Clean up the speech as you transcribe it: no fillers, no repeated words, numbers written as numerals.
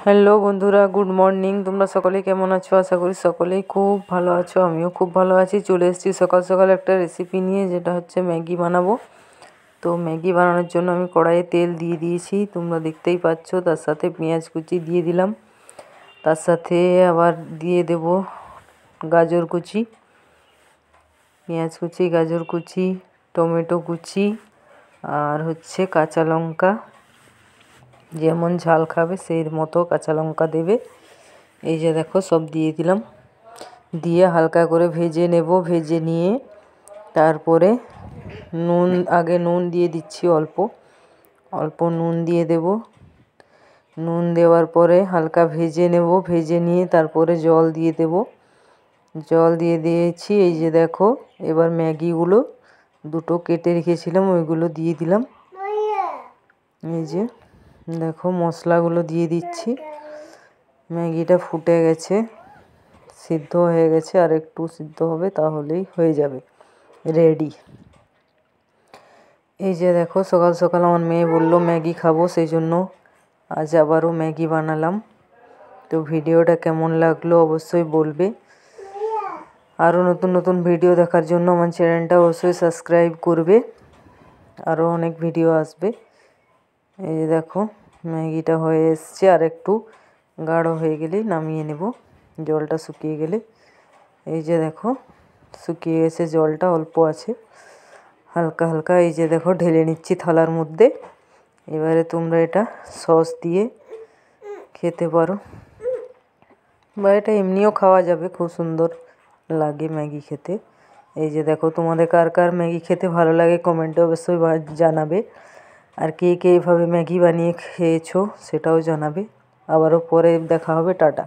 Hello বন্ধুরা, good morning. তোমরা সকলেই কেমন আছো? আশা করি সকলেই খুব ভালো আছো। আমিও খুব ভালো আছি। চলে এসেছি সকাল সকাল একটা রেসিপি নিয়ে, যেটা হচ্ছে ম্যাগি বানাবো। তো ম্যাগি বানানোর জন্য আমি কড়াইয়ে তেল দিয়ে দিয়েছি, তোমরা দেখতেই পাচ্ছ। তার সাথে পেঁয়াজ কুচি দিয়ে দিলাম, তার সাথে আবার দিয়ে দেব গাজর কুচি, পেঁয়াজ কুচি, গাজর কুচি, টমেটো কুচি, আর হচ্ছে কাঁচা লঙ্কা। যেমন ঝাল খাবে সেই মতো কাঁচা লঙ্কা দেবে। এই যে দেখো, সব দিয়ে দিলাম। দিয়ে হালকা করে ভেজে নেব। ভেজে নিয়ে তারপরে আগে নুন দিয়ে দিচ্ছি, অল্প অল্প নুন দিয়ে দেব। নুন দেওয়ার পরে হালকা ভেজে নেব। ভেজে নিয়ে তারপরে জল দিয়ে দেব। জল দিয়ে দিয়েছি। এই যে দেখো, এবার ম্যাগিগুলো দুটো কেটে রেখেছিলাম, ওইগুলো দিয়ে দিলাম। এই যে দেখো, মশলাগুলো দিয়ে দিচ্ছি। ম্যাগিটা ফুটে গেছে, সিদ্ধ হয়ে গেছে, আর একটু সিদ্ধ হবে, তাহলেই হয়ে যাবে রেডি। এই যে দেখো, সকাল সকাল আমার মেয়ে বললো ম্যাগি খাবো, সেই জন্য আজ আবারও ম্যাগি বানালাম। তো ভিডিওটা কেমন লাগলো অবশ্যই বলবে। আরও নতুন নতুন ভিডিও দেখার জন্য আমার চ্যানেলটা অবশ্যই সাবস্ক্রাইব করবে। আরও অনেক ভিডিও আসবে। এই যে দেখো, ম্যাগিটা হয়ে এসছে, আর একটু গাঢ় হয়ে গেলেই নামিয়ে নেব, জলটা শুকিয়ে গেলে। এই যে দেখো, শুকিয়ে গেছে, জলটা অল্প আছে, হালকা হালকা। এই যে দেখো, ঢেলে নিচ্ছি থালার মধ্যে। এবারে তোমরা এটা সস দিয়ে খেতে পারো, বা এটা এমনিও খাওয়া যাবে, খুব সুন্দর লাগে ম্যাগি খেতে। এই যে দেখো, তোমাদের কার কার ম্যাগি খেতে ভালো লাগে কমেন্টে অবশ্যই জানাবে। আর কে কে এভাবে ম্যাগি বানিয়ে খেয়েছো সেটাও জানাবে। আবারও পরে দেখা হবে। টাটা।